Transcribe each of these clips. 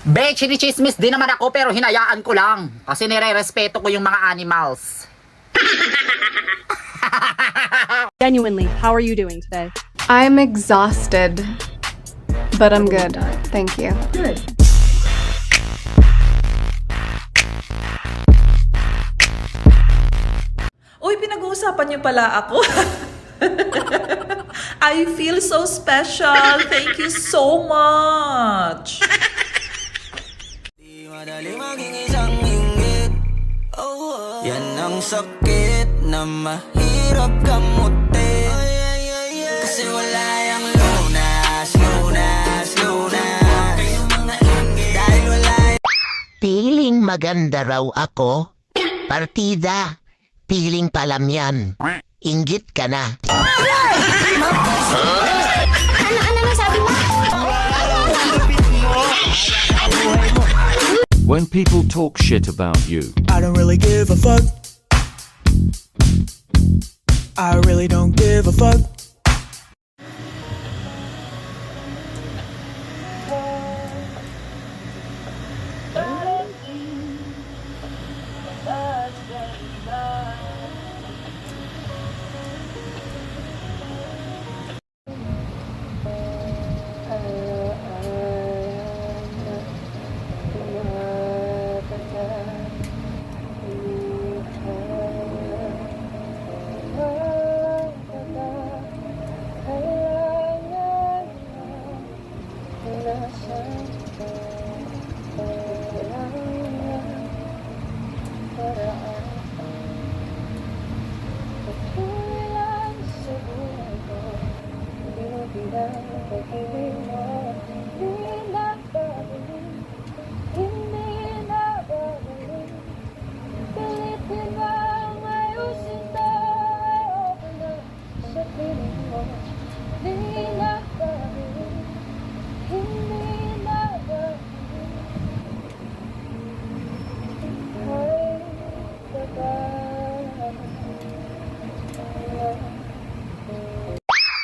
Be, chinichismis din naman ako pero hinayaan ko lang. Kasi nire-respeto ko yung mga animals. Genuinely, how are you doing today? I'm exhausted, but I'm good. Thank you. Good. Uy, pinag-uusapan niyo pala ako. I feel so special. Thank you so much. Di madali maging isang inggit. Yan ang sakit na mahirap gamutin. Kasi wala yung lunas, lunas, lunas. Kayong mga inggit. Dahil wala Piling maganda raw ako. Partida. Piling palam yan. Inggit ka na. When people talk shit about you, I don't really give a fuck. I really don't give a fuck.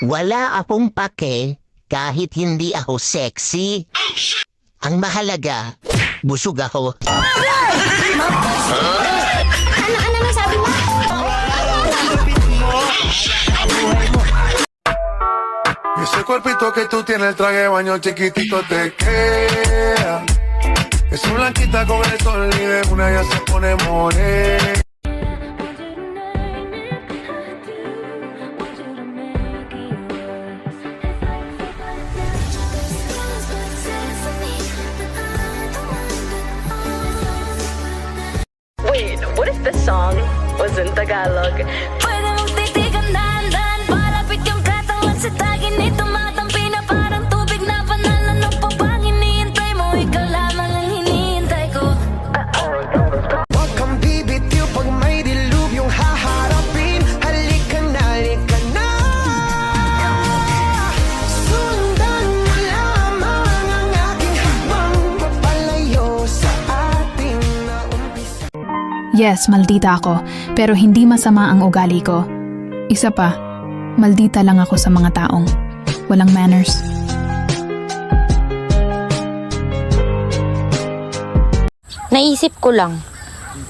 Wala akong pake kahit hindi ako sexy. Ang mahalaga, busog ako. Ano sabi mo? Ese cuerpito que tú tienes, el traje de baño chiquitito te queda. Esa blanquita con el sol y de una ya se pone morena. Wait, what if this song was in Tagalog? Pwede mong titigan dahan-dahan. Palapit yung katawan sa tagin nito. Matampi na parang tubig na banal. Ano pa bang hinihintay mo? Ikaw lamang ang hinihintay ko. Huwag kang bibitiw pag may dilubyo haharapin. Halika na, halika na. Sundan mo lamang ang aking habang papalayo sa ating naumpisa. Yes, maldita ako, pero hindi masama ang ugali ko. Isa pa, maldita lang ako sa mga taong walang manners. Naisip ko lang,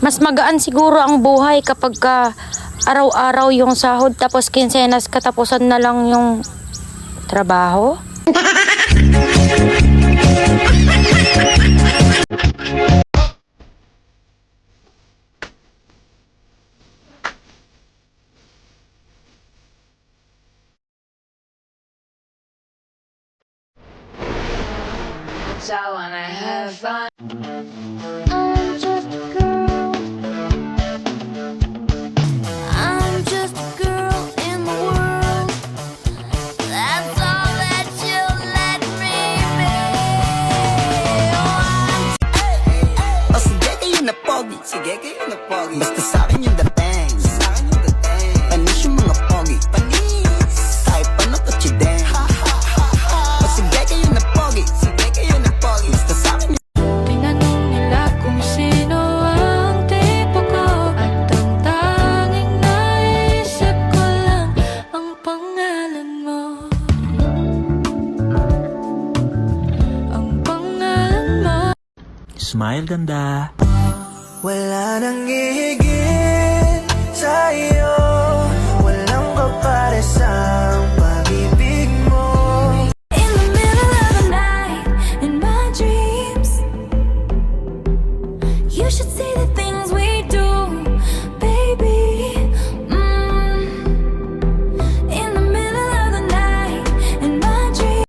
mas magaan siguro ang buhay kapag ka araw-araw yung sahod tapos kinsenas katapusan na lang yung trabaho. I'm just a girl in the world. That's all that you'll let me be. O sige kayo na pogi, sige kayo na pogi. Basta sa'kin yung dating, sa'kin yung dating. Panis yung mga pogi, panis. Kahit paano ko chideng. O sige kayo na pogi, sige kayo na pogi. Basta sa'kin yung Tinanong nila kung sino ang tipo ko. At ang tanging naisip ko lang ang pangalan mo. Ang pangalan mo. Smile, ganda. Wala nang hihigit sa'yo, walang kaparesang pag-ibig mo. In the middle of the night, in my dreams, you should see the things we do, baby. In the middle of the night, in my dreams.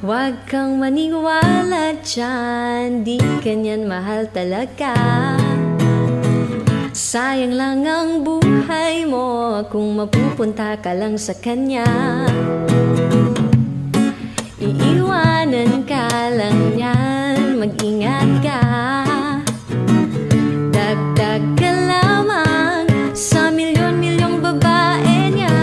Huwag kang maniwala dyan, di kanyan mahal talaga. Sayang lang ang buhay mo kung mapupunta ka lang sa kanya. Iiwanan ka lang yan, mag-ingat ka. Dagdag ka lamang sa milyon-milyong babae niya.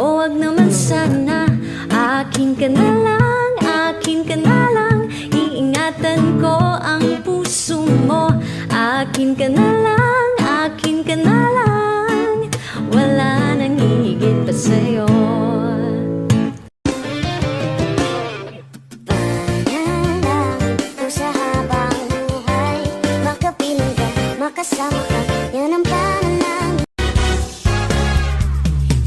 O wag naman sana, akin ka na lang, akin ka na lang. Iingatan ko ang puso mo. Akin ka na lang, akin ka na lang. Wala nang higit pa sa'yo. Sa habang buhay, makapiling ka, makasama ka, yan ang plano namin.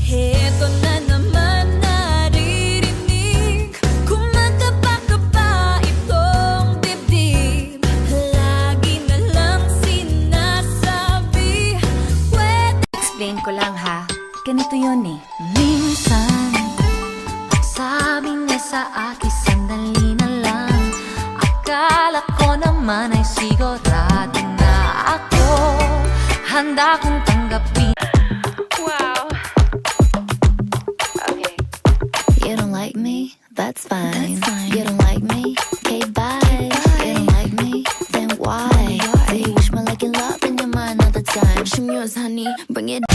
Heto na naman naririnig, kumakapa-kapa itong dibdib. Lagi na lang sinasabi, explain ko lang ha, ganito yun eh. Minsan, sabi niya sa akin, sandali na lang. Akala ko naman ay sigurado na ako, handa kong tanggapin. Wow. Okay. You don't like me? That's fine. You don't like me? Okay, bye. You don't like me? Then why? Do you wish my like and love in your mind all the time? Push yours, honey. Bring it.